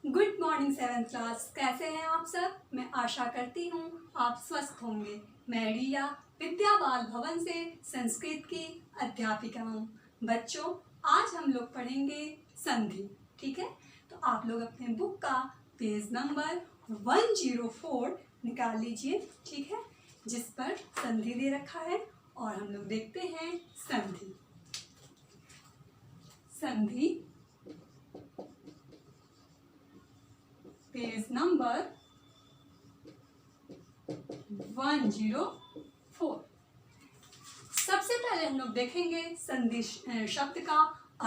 Good morning seventh class. कैसे हैं आप सब? मैं आशा करती हूँ आप स्वस्थ होंगे। मैं रिया विद्या बाल भवन से संस्कृत की अध्यापिका हूँ। बच्चों, आज हम लोग पढ़ेंगे संधि। ठीक है, तो आप लोग अपने बुक का पेज नंबर 104 निकाल लीजिए। ठीक है, जिस पर संधि दे रखा है और हम लोग देखते हैं संधि। संधि पेज नंबर 104। सबसे पहले हम लोग देखेंगे संधि शब्द का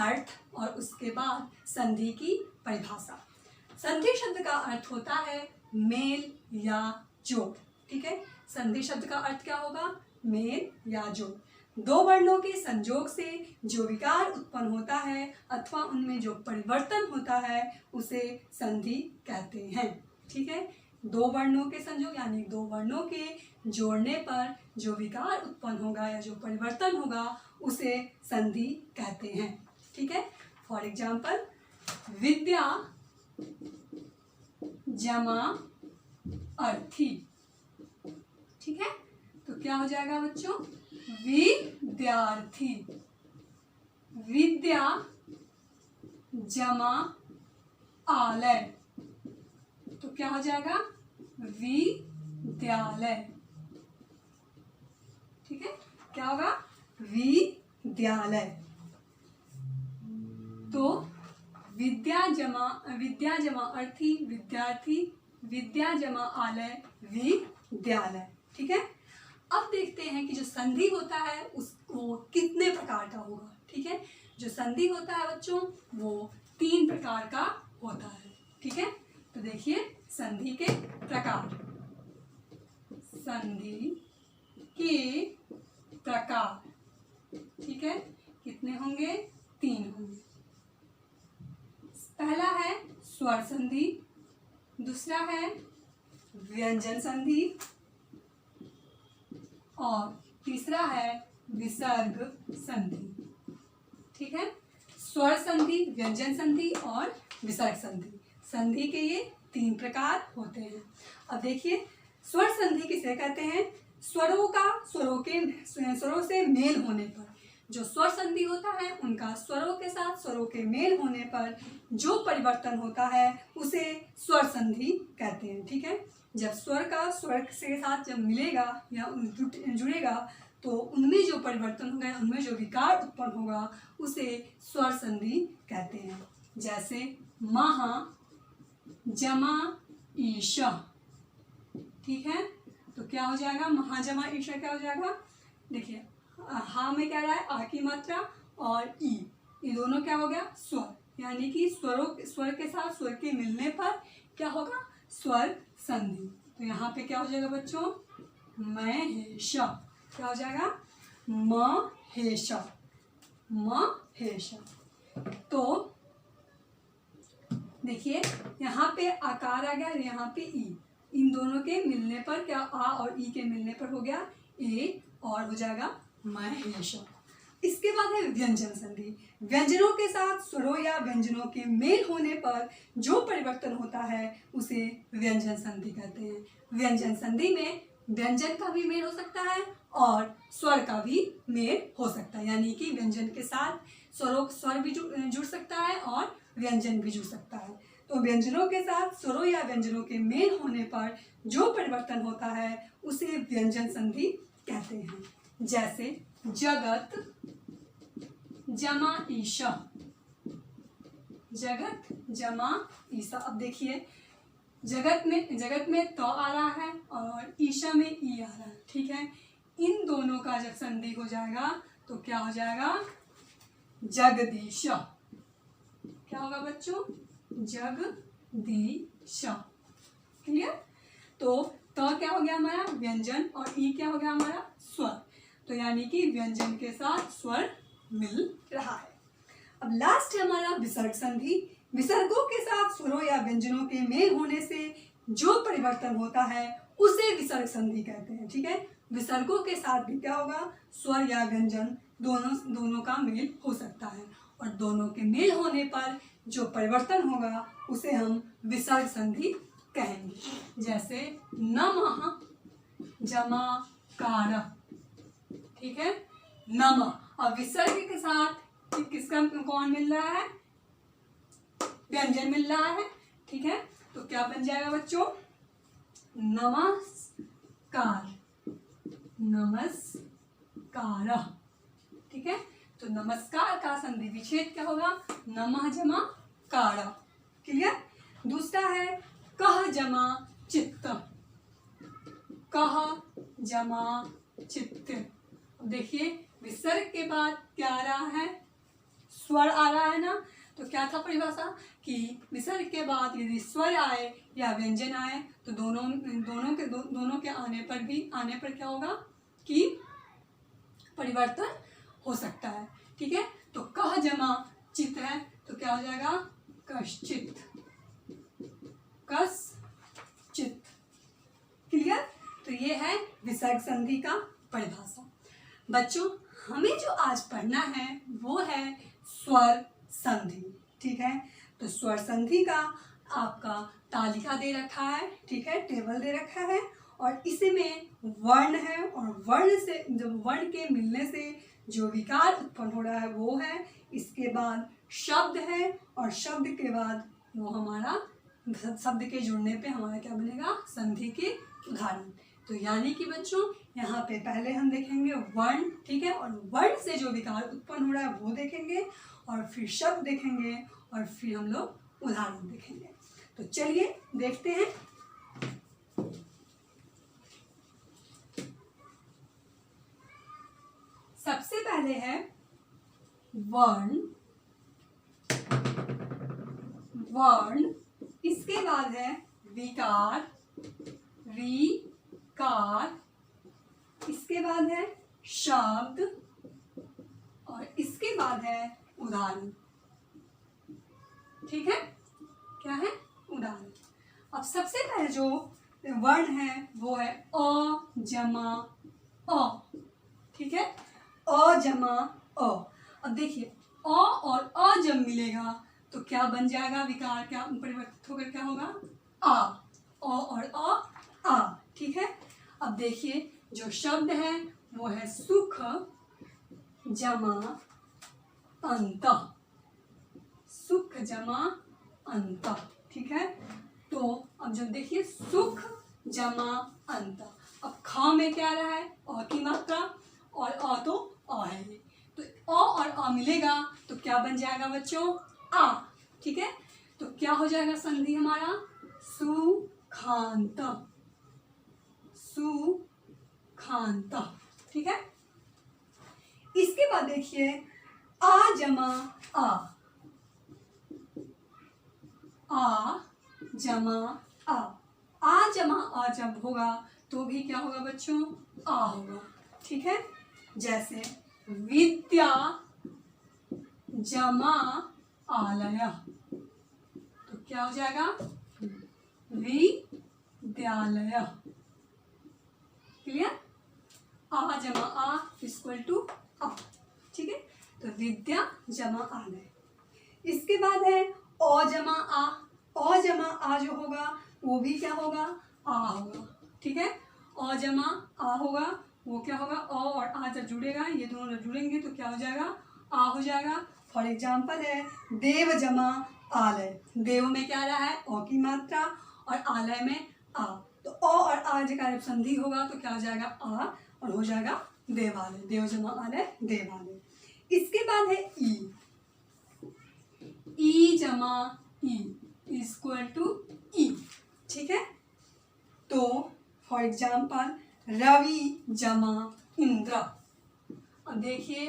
अर्थ और उसके बाद संधि की परिभाषा। संधि शब्द का अर्थ होता है मेल या जोड़। ठीक है, संधि शब्द का अर्थ क्या होगा? मेल या जोड़। दो वर्णों के संयोग से जो विकार उत्पन्न होता है अथवा उनमें जो परिवर्तन होता है उसे संधि कहते हैं। ठीक है, दो वर्णों के संयोग यानी दो वर्णों के जोड़ने पर जो विकार उत्पन्न होगा या जो परिवर्तन होगा उसे संधि कहते हैं। ठीक है, फॉर एग्जाम्पल विद्या जमा अर्थी। ठीक है, तो क्या हो जाएगा बच्चों? विद्यार्थी। विद्या जमा आलय, तो क्या हो जाएगा? विद्यालय। ठीक है, क्या होगा? विद्यालय। तो विद्या जमा अर्थी विद्यार्थी, विद्या जमा आलय विद्यालय। ठीक है, अब देखते हैं कि जो संधि होता है उसको कितने प्रकार का होगा। ठीक है, जो संधि होता है बच्चों वो 3 प्रकार का होता है। ठीक है, तो देखिए संधि के प्रकार। संधि के प्रकार, ठीक है, कितने होंगे? 3 होंगे। पहला है स्वर संधि, दूसरा है व्यंजन संधि और तीसरा है विसर्ग संधि। ठीक है, स्वर संधि, व्यंजन संधि और विसर्ग संधि। संधि के ये 3 प्रकार होते हैं। अब देखिए स्वर संधि किसे कहते हैं? स्वरों से मेल होने पर जो स्वर संधि होता है उनका स्वरों के साथ स्वरों के मेल होने पर जो परिवर्तन होता है उसे स्वर संधि कहते हैं। ठीक है, जब स्वर का स्वर के साथ जब मिलेगा या जुड़ेगा तो उनमें जो परिवर्तन होगा, उनमें जो विकार उत्पन्न होगा उसे स्वर संधि कहते हैं। जैसे महा जमा ईशा। ठीक है, तो क्या हो जाएगा? महा जमा ईशा क्या हो जाएगा? देखिए हा में क्या रहा है? आ की मात्रा और ई, ये दोनों क्या हो गया? स्वर, यानी कि स्वर के साथ स्वर के मिलने पर क्या होगा? स्वर संधि। तो यहाँ पे क्या हो जाएगा बच्चों? महेशा। क्या हो जाएगा? महेशा। महेशा। तो देखिए यहाँ पे आकार आ गया, यहाँ पे ई, इन दोनों के मिलने पर क्या? आ और ई के मिलने पर हो गया ए और हो जाएगा महेशा। इसके बाद है व्यंजन संधि। व्यंजनों के साथ स्वरों या व्यंजनों के मेल होने पर जो परिवर्तन होता है उसे व्यंजन संधि कहते हैं। व्यंजन संधि में व्यंजन का भी मेल हो सकता है और स्वर का भी मेल हो सकता है, यानी कि व्यंजन के साथ स्वर भी जुड़ सकता है और व्यंजन भी जुड़ सकता है। तो व्यंजनों के साथ स्वरों या व्यंजनों के मेल होने पर जो परिवर्तन होता है उसे व्यंजन संधि कहते हैं। जैसे जगत जमा ईशा। जगत जमा ईशा। अब देखिए जगत में तो आ रहा है और ईशा में ई आ रहा है। ठीक है, इन दोनों का जब संधि हो जाएगा तो क्या हो जाएगा? जगदीशा। क्या होगा बच्चों? जगदीशा। क्लियर? तो क्या हो गया हमारा? व्यंजन और ई क्या हो गया हमारा? स्वर। तो यानी कि व्यंजन के साथ स्वर मिल रहा है। अब लास्ट है हमारा विसर्ग संधि। विसर्गों के साथ स्वरों या व्यंजनों के मेल होने से जो परिवर्तन होता है उसे विसर्ग संधि कहते हैं। ठीक है, विसर्गों के साथ भी क्या होगा? स्वर या व्यंजन दोनों का मेल हो सकता है और दोनों के मेल होने पर जो परिवर्तन होगा उसे हम विसर्ग संधि कहेंगे। जैसे नमः जमा कार, ठीक है, नमः। अब विसर्ग के साथ किसका कौन मिल रहा है, व्यंजन मिल रहा है, ठीक है। तो क्या बन जाएगा बच्चों, नमस्कार, नमस्कार, ठीक है। तो नमस्कार का संधि विच्छेद क्या होगा, नमः जमा कार, क्लियर। दूसरा है कह जमा चित्त, कह जमा चित्त। देखिए विसर्ग के बाद क्या आ रहा है, स्वर आ रहा है ना। तो क्या था परिभाषा कि विसर्ग के बाद यदि स्वर आए या व्यंजन आए तो दोनों के आने पर क्या होगा कि परिवर्तन हो सकता है, ठीक है। तो कह जमा चित है तो क्या हो जाएगा, कश्चित, कश्चित, क्लियर। तो ये है विसर्ग संधि का परिभाषा। बच्चों हमें जो आज पढ़ना है वो है स्वर संधि, ठीक है। तो स्वर संधि का आपका तालिका दे रखा है, ठीक है, टेबल दे रखा है और इसमें वर्ण है और वर्ण से जब वर्ण के मिलने से जो विकार उत्पन्न हो रहा है वो है, इसके बाद शब्द है और शब्द के बाद वो हमारा शब्द के जुड़ने पे हमारा क्या बनेगा, संधि के उदाहरण। तो यानी कि बच्चों यहाँ पे पहले हम देखेंगे वर्ण, ठीक है, और वर्ण से जो विकार उत्पन्न हो रहा है वो देखेंगे और फिर शब्द देखेंगे और फिर हम लोग उदाहरण देखेंगे। तो चलिए देखते हैं। सबसे पहले है वर्ण, वर्ण, इसके बाद है विकार, विकार, इसके बाद है शब्द और इसके बाद है उदाहरण, ठीक है, क्या है, उदाहरण। अब सबसे पहले जो वर्ण है वो है अ जमा अ, ठीक है, अ जमा अ। अब देखिए अ और अ जब मिलेगा तो क्या बन जाएगा, विकार क्या परिवर्तित होकर क्या होगा, आ, अ और आ, ठीक है। अब देखिए जो शब्द है वो है सुख जमा अंत, सुख जमा अंत, ठीक है। तो अब जब देखिए सुख जमा अंत, अब ख में क्या रहा है, अ की मात्रा और अ तो अ है, तो अ और अ मिलेगा तो क्या बन जाएगा बच्चों, आ, ठीक है। तो क्या हो जाएगा संधि हमारा, सुखांत, सुखांत, ठीक है। इसके बाद देखिए आ जमा आ जमा आ जमा आ जब होगा तो भी क्या होगा बच्चों, आ होगा, ठीक है। जैसे विद्या जमा आलय, तो क्या हो जाएगा, विद्यालय, क्लियर। आ जमा आ इक्वल टू आ, ठीक है। तो विद्या जमा आलय। इसके बाद है अ जमा आ, अ जमा आ जो होगा वो भी क्या होगा, आ होगा, ठीक है। अ जमा आ होगा वो क्या होगा, अ और आ जब जुड़ेगा ये दोनों जब जुड़ेंगे तो क्या हो जाएगा, आ हो जाएगा। फॉर एग्जाम्पल है देव जमा आलय, देव में क्या रहा है, अ की मात्रा और आलय में आ, तो अ और आ का जब संधि होगा तो क्या हो जाएगा, आ और हो जाएगा देवालय, देव जमा आलय देवालय। इसके बाद है ई जमा ई इक्वल टू ई, ठीक है। तो फॉर एग्जाम्पल रवि जमा इंद्र, अब देखिए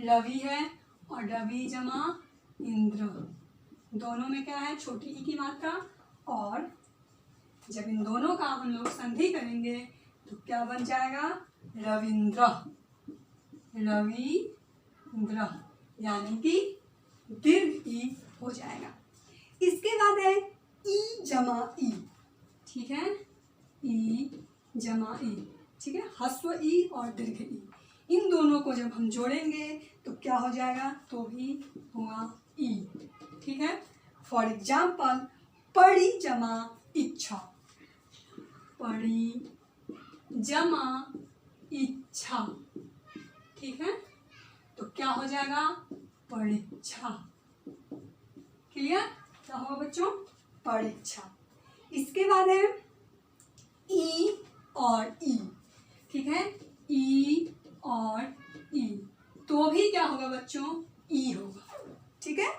रवि है और रवि जमा इंद्र, दोनों में क्या है, छोटी ई की मात्रा, और जब इन दोनों का हम लोग संधि करेंगे तो क्या बन जाएगा, रविंद्र, रविंद्र, यानी कि दीर्घ ई हो जाएगा। इसके बाद है ई जमा ई, ठीक है, ई जमा ई, ठीक है, ह्रस्व ई और दीर्घ ई। इन दोनों को जब हम जोड़ेंगे तो क्या हो जाएगा, तो भी होगा ई। ठीक है। फॉर एग्जाम्पल, पढ़ी जमा इच्छा, पढ़ी जमा इच्छा। ठीक है, तो क्या हो जाएगा, परीक्षा। क्लियर? क्या होगा बच्चों, परीक्षा। इसके बाद है ई और ई। ठीक है, ई और ई, तो भी क्या होगा बच्चों, ई होगा। ठीक है,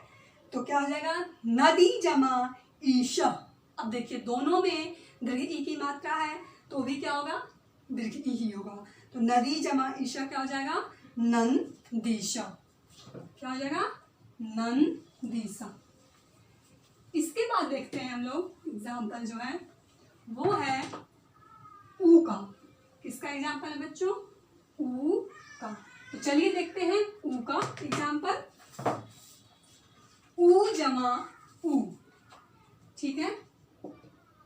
तो क्या हो जाएगा, नदी जमा ईशा। अब देखिए दोनों में दीर्घ ई की मात्रा है, तो भी क्या होगा, दीर्घ ई ही होगा। तो नदी जमा ईशा क्या हो जाएगा, नंदीशा। क्या हो जाएगा, नंदीशा। इसके बाद देखते हैं हम लोग एग्जाम्पल जो है वो है ऊ का। किसका एग्जाम्पल है बच्चों, ऊ का। तो चलिए देखते हैं ऊ का एग्जाम्पल। ऊ जमा ऊ। ठीक है,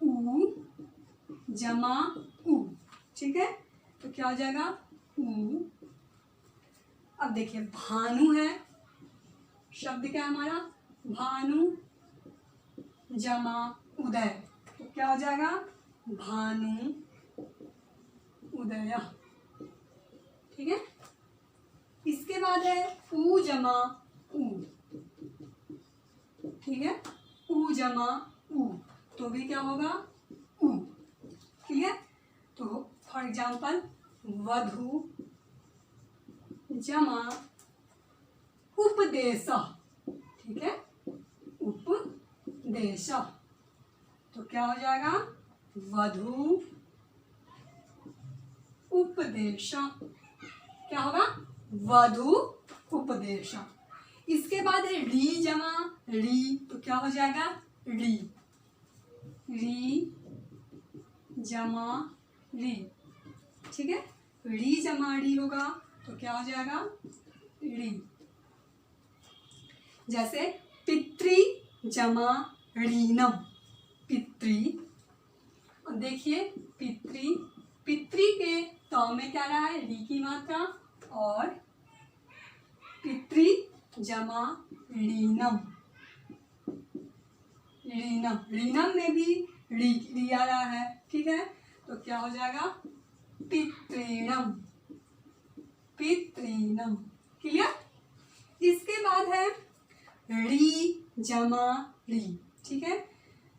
ऊ जमा ऊ। ठीक है, तो क्या हो जाएगा, ऊ। अब देखिए भानु है, शब्द क्या है हमारा, भानु जमा उदय। तो क्या हो जाएगा, भानु उदय। ठीक है, इसके बाद है ऊ जमा ऊ। ठीक है, ऊ जमा ऊ, तो भी क्या होगा, ऊ। ठीक है, तो फॉर एग्जाम्पल, वधु जमा उपदेश। ठीक है, उपदेश, तो क्या हो जाएगा, वधु उपदेश। क्या होगा, वधु उपदेश। इसके बाद है री जमा री, तो क्या हो जाएगा, री। री जमा री। ठीक है, री जमा री होगा, तो क्या हो जाएगा, री। जैसे पितृ जमा रीनम, पितृ। और देखिए पितृ, पितृ के तो में क्या रहा है, री की मात्रा, और पितृ जमा रीनम। रीनम, रीनम में भी री आ रहा है। ठीक है, तो क्या हो जाएगा, पितृणम, पितृणम। क्लियर? इसके बाद है री जमा री। ठीक है,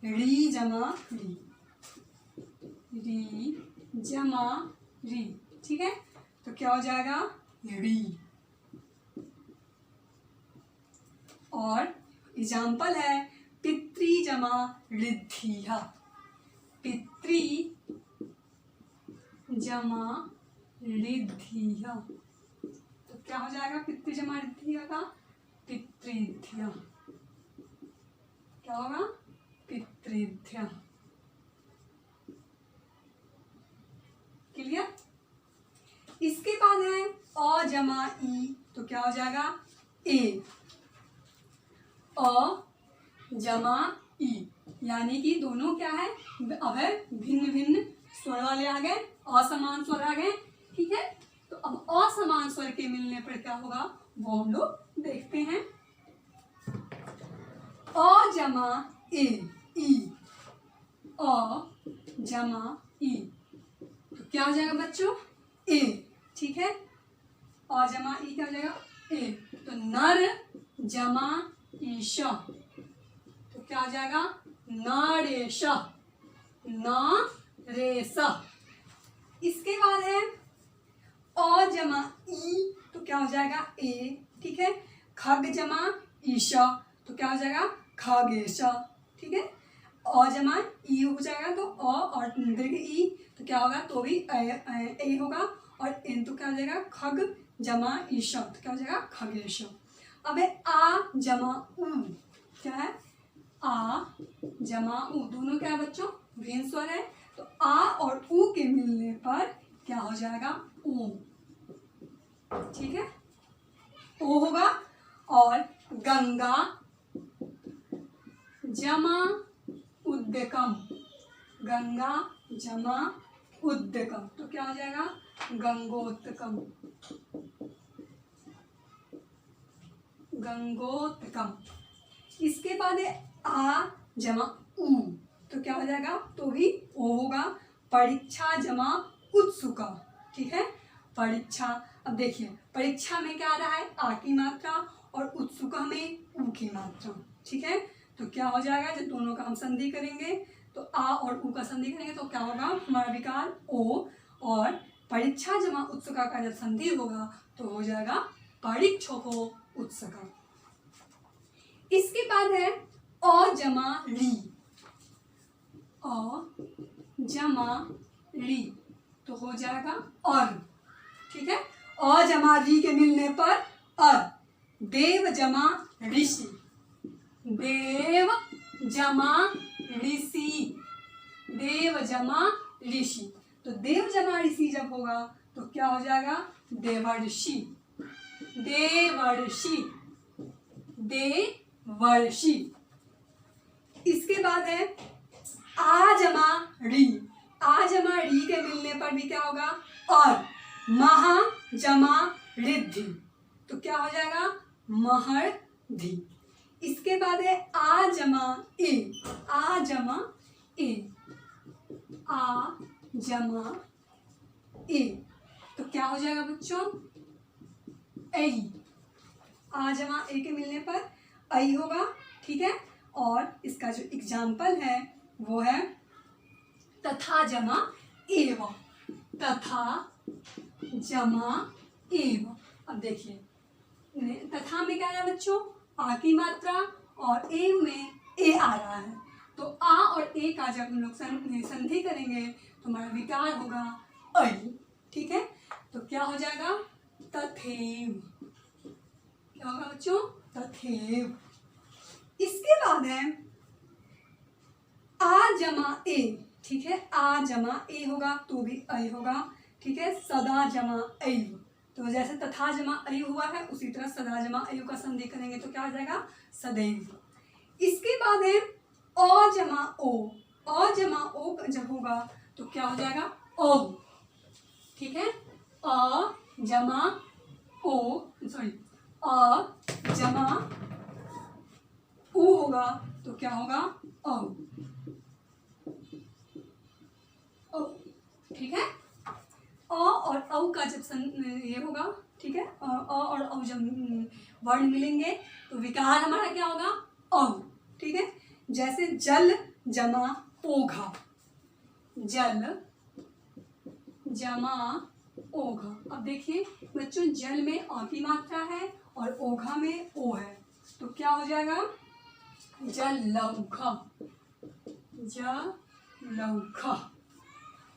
री जमा री, री जमा री। ठीक है, तो क्या हो जाएगा, री। और एग्जाम्पल है पितृ जमा रिद्धिया, पितृ जमा रिद्धिया। तो क्या हो जाएगा, पितृ जमा रिद्धिया का, पितृध्या। क्या होगा, पितृध्या। क्लियर? इसके बाद है अ जमा ई, तो क्या हो जाएगा, ए। अ जमा ई, यानी कि दोनों क्या है, अब है भिन्न भिन्न स्वर वाले आ गए, असमान स्वर आ गए। ठीक है, तो अब असमान स्वर के मिलने पर क्या होगा, वो हम लोग देखते हैं। अ जमा ए, ई। अ जमा ई, तो क्या हो जाएगा बच्चों, ए। ठीक है, अ जमा ई क्या हो जाएगा, ए। तो नर जमा ईशा, तो क्या हो जाएगा, नरेशा, नरेशा। इसके बाद है अ जमा ई, तो क्या हो जाएगा, ए। ठीक है, खग जमा ईशा, तो क्या हो जाएगा, खगेशा। ठीक है, अ जमा ई हो जाएगा, तो अ और दीर्घ ई, तो क्या होगा, तो भी ए होगा, और इन तो क्या हो जाएगा, खग जमा ईशा, तो क्या हो जाएगा, खगेशा। अब है आ जमा उ। क्या है, आ जमा उ, दोनों क्या है बच्चों, भिन्न स्वर है। तो आ और उ के मिलने पर क्या हो जाएगा, ओ। ठीक है, ओ होगा। और गंगा जमा उद्यकम, गंगा जमा उद्दकम, तो क्या हो जाएगा गंगोत्कम, गंगोत्कम। इसके बाद है आ जमा उ, तो क्या हो जाएगा, तो भी ओ होगा। परीक्षा जमा उत्सुका, ठीक है, परीक्षा। अब देखिए परीक्षा में क्या आ रहा है, आ की मात्रा, और उत्सुका में उ की मात्रा, ठीक है। तो क्या हो जाएगा, जब दोनों का हम संधि करेंगे तो आ और उ का संधि करेंगे तो क्या होगा, हमारा विकार ओ, और परीक्षा जमा उत्सुका का जब संधि होगा तो हो जाएगा परीक्षको उत्सुका। इसके बाद है अ जमा री, अ जमा री, तो हो जाएगा और, ठीक है। अ जमा री के मिलने पर अर। देव जमा ऋषि, देव जमा ऋषि, देव जमा ऋषि, तो देव जमा ऋषि जब होगा तो क्या हो जाएगा, देवर्षि, देवर्षि, देवर्षि। इसके बाद है आ जमा री, आ जमा री के मिलने पर भी क्या होगा, और। महा जमा रिद्धि, तो क्या हो जाएगा, महर्धि। इसके बाद है आ जमा ए, आ जमा ए, आ जमा ए, तो क्या हो जाएगा बच्चों, ऐ। आ जमा ए के मिलने पर ऐ होगा, ठीक है। और इसका जो एग्जाम्पल है वो है तथा जमा एव, तथा जमा एव। अब देखिए तथा में क्या आ रहा है बच्चों, आ की मात्रा, और एव में ए आ रहा है, तो आ और ए का जब हम लोग संधि करेंगे तो हमारा विकार होगा ऐ, ठीक है। तो क्या हो जाएगा, तथैव, क्या होगा बच्चों, तथैव। इसके बाद है आ जमा ए, ठीक है, आ जमा ए होगा तो भी ऐ होगा, ठीक है। सदा जमा ऐव, तो जैसे तथा जमा ऐ हुआ है उसी तरह सदा जमा ऐव का संधि करेंगे तो क्या हो जाएगा, सदैव। इसके बाद है अ जमा ओ, अ जमा ओ जब होगा तो क्या हो जाएगा, ओ, ठीक है। अ जमा ओ, सॉरी, अ जमा उ होगा तो क्या होगा, औ, औ, ठीक है। अ और औ का जब ये होगा, ठीक है, अ और औ जब वर्ण मिलेंगे तो विकार हमारा क्या होगा, औ, ठीक है। जैसे जल जमा ओघा, जल जमा ओघा। अब देखिए बच्चों जल में अ की मात्रा है और ओघा में ओ है, तो क्या हो जाएगा, जलौघा, जलौघा,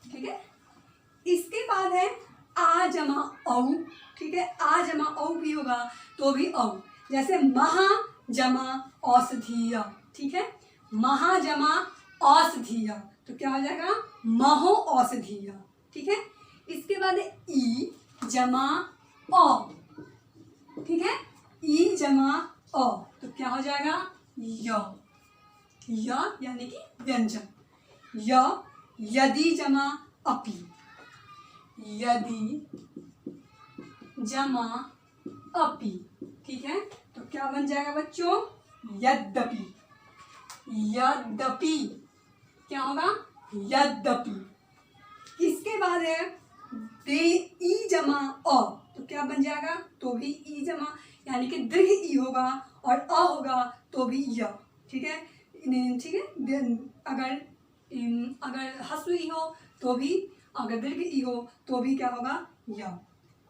ठीक है। इसके बाद है आ जमा औ, ठीक है, आ जमा औ भी होगा तो भी औ। जैसे महा जमा औषधीय, ठीक है, महा जमा औषधीय, तो क्या हो जाएगा, महो औषधीय, ठीक है। इसके बाद है ई जमा औ, ठीक है, ई जमा औ, तो क्या हो जाएगा, य यानी कि व्यंजन, यदि जमा अपि, यदि जमा अपि, ठीक है। तो क्या बन जाएगा बच्चों, यद्यपि, यद्यपि, क्या होगा, यद्यपि। इसके बाद है दे ई जमा अ, तो क्या बन जाएगा, तो भी ई जमा यानी कि दीर्घ ई होगा, और अ होगा तो भी य, ठीक है, ठीक है। अगर अगर ह्रस्व ई हो तो भी, अगर दीर्घ ई हो तो भी क्या होगा, य।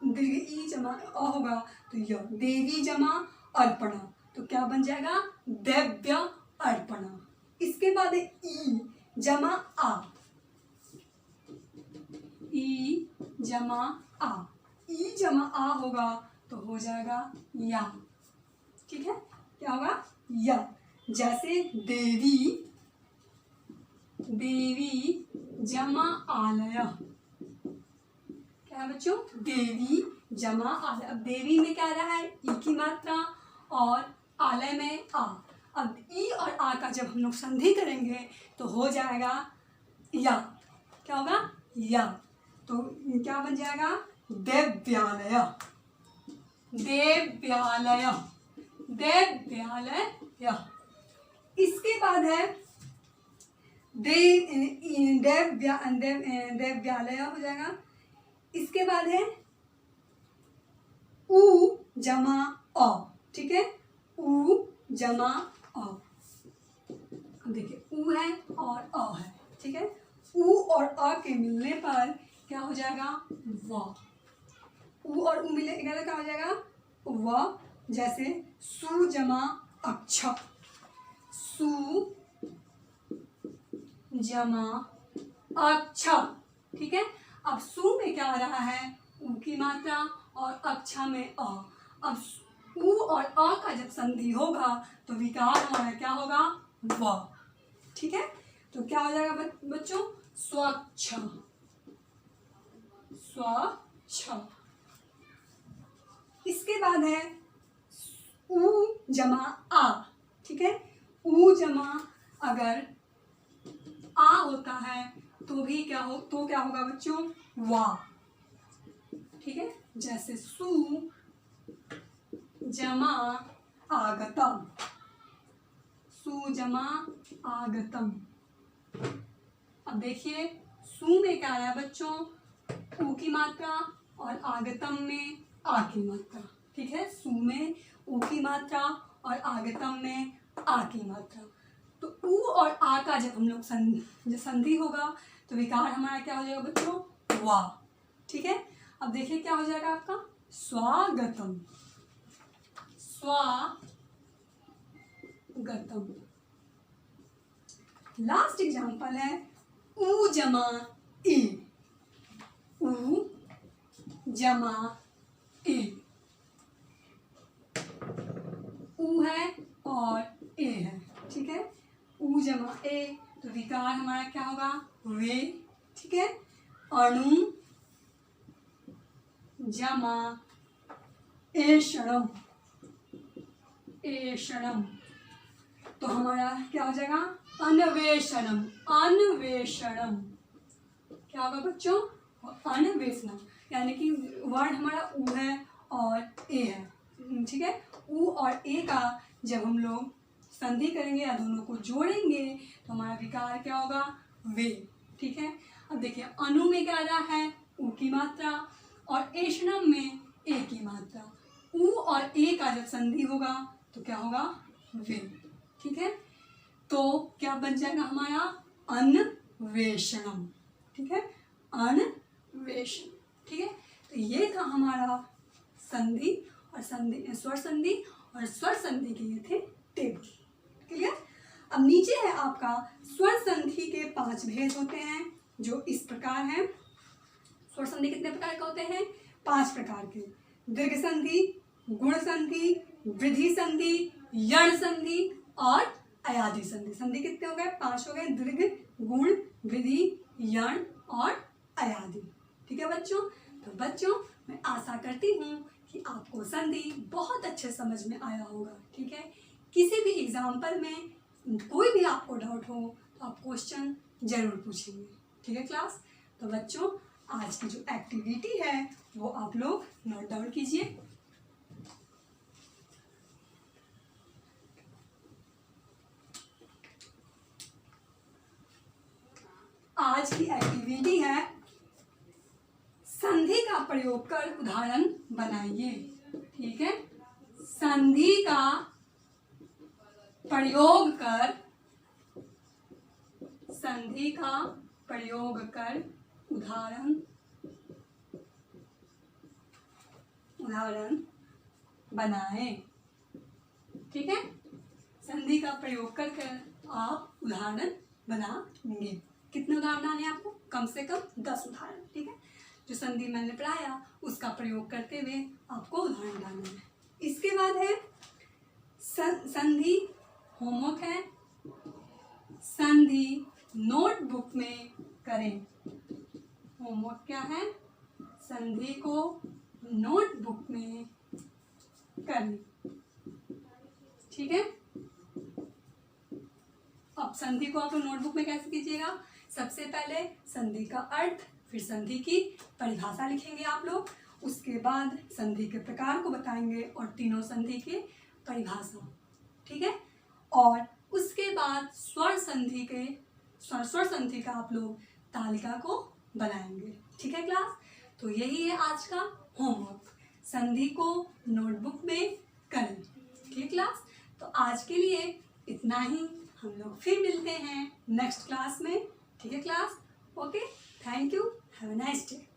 दीर्घ ई जमा अ होगा तो य। देवी जमा अर्पणा, तो क्या बन जाएगा, दैव्य अर्पणा। इसके बाद ई जमा आ, ई जमा आ, ई जमा आ होगा तो हो जाएगा या, ठीक है, क्या होगा, या। जैसे देवी, देवी जमा आलय, क्या है बच्चों, देवी जमा आलय। अब देवी में क्या आ रहा है, ई की मात्रा, और आलय में आ। अब ई और आ का जब हम लोग संधि करेंगे तो हो जाएगा या, क्या होगा, या, तो क्या बन जाएगा? देव्यालय, देव्यालय, देव्यालय। इसके बाद है देव्यालय हो जाएगा। इसके बाद है उ जमा अ, ठीक है, उ जमा अ। देखिए उ है और अ है, ठीक है, उ और अ के मिलने पर क्या हो जाएगा? व। उ और उ मिलेगा तो क्या हो जाएगा? व। जैसे सु जमा अक्ष, सु जमा अक्ष, ठीक है। अब सु में क्या आ रहा है? उ की मात्रा, और अक्ष में अ। अब उ और अ का जब संधि होगा तो विकार हमारा क्या होगा? व, ठीक है। तो क्या हो जाएगा बच्चों? स्वच्छ, स्वच्छ। इसके बाद है उ जमा आ, ठीक है, उ जमा अगर आ होता है तो भी क्या होगा बच्चों? वा, ठीक है। जैसे सु जमा आगतम, सु जमा आगतम। अब देखिए सु में क्या आया बच्चों? उ की मात्रा, और आगतम में आ की मात्रा, ठीक है। सु में उ की मात्रा और आगतम में आ की मात्रा। तो उ और आ का जब हम लोग संधि होगा तो विकार हमारा क्या हो जाएगा बच्चों? वा, ठीक है। अब देखिए क्या हो जाएगा आपका? स्वागतम, स्वागतम। लास्ट एग्जांपल है उ जमा ई, उ जमा ए। उ है और ए है, ठीक है, उ जमा ए, तो विकार हमारा क्या होगा? वे, ठीक है। अणु जमा एषणम, एषणम, तो हमारा क्या हो जाएगा? अन्वेषणम, अन्वेषणम। क्या होगा बच्चों? अन्वेषणम, यानी कि वर्ण हमारा उ है और ए है, ठीक है। उ और ए का जब हम लोग संधि करेंगे या दोनों को जोड़ेंगे तो हमारा विकार क्या होगा? वे, ठीक है। अब देखिए अनु में क्या आ रहा है? उ की मात्रा, और एषणम में ए की मात्रा। उ और ए का जब संधि होगा तो क्या होगा? वे, ठीक है। तो क्या बन जाएगा हमारा? अन्वेषणम, ठीक है, अन्वेषण, ठीक है। तो ये था हमारा संधि और संधि, स्वर संधि और स्वर संधि के ये थे टेबल, क्लियर। अब नीचे है आपका स्वर संधि के 5 भेद होते हैं जो इस प्रकार हैं। स्वर संधि कितने प्रकार के होते हैं? 5 प्रकार के। दीर्घ संधि, गुण संधि, वृद्धि संधि, यण संधि और अयाधि संधि। संधि कितने हो गए? 5 हो गए, दीर्घ, गुण, वृद्धि, यण और अयाधि, ठीक है बच्चों। तो बच्चों मैं आशा करती हूँ कि आपको संधि बहुत अच्छे समझ में आया होगा, ठीक है। किसी भी एग्जाम्पल में कोई भी आपको डाउट हो तो आप क्वेश्चन जरूर पूछेंगे, ठीक है क्लास। तो बच्चों आज की जो एक्टिविटी है वो आप लोग नोट डाउन कीजिए। आज की एक्टिविटी है संधि का प्रयोग कर उदाहरण बनाइए, ठीक है। संधि का प्रयोग कर, संधि का प्रयोग कर उदाहरण बनाएं, ठीक है। संधि का प्रयोग कर आप उदाहरण बनाएंगे। कितने उदाहरण बनाने हैं आपको? कम से कम 10 उदाहरण, ठीक है। जो संधि मैंने पढ़ाया उसका प्रयोग करते हुए आपको उदाहरण बनाना है। इसके बाद है संधि होमवर्क है, संधि नोटबुक में करें। होमवर्क क्या है? संधि को नोटबुक में करें, ठीक है। अब संधि को आप नोटबुक में कैसे कीजिएगा? सबसे पहले संधि का अर्थ, फिर संधि की परिभाषा लिखेंगे आप लोग, उसके बाद संधि के प्रकार को बताएंगे और तीनों संधि के परिभाषा, ठीक है। और उसके बाद स्वर संधि का आप लोग तालिका को बनाएंगे, ठीक है क्लास। तो यही है आज का होमवर्क, संधि को नोटबुक में करें, ठीक है क्लास। तो आज के लिए इतना ही, हम लोग फिर मिलते हैं नेक्स्ट क्लास में, ठीक है class. Okay, thank you, have a nice day.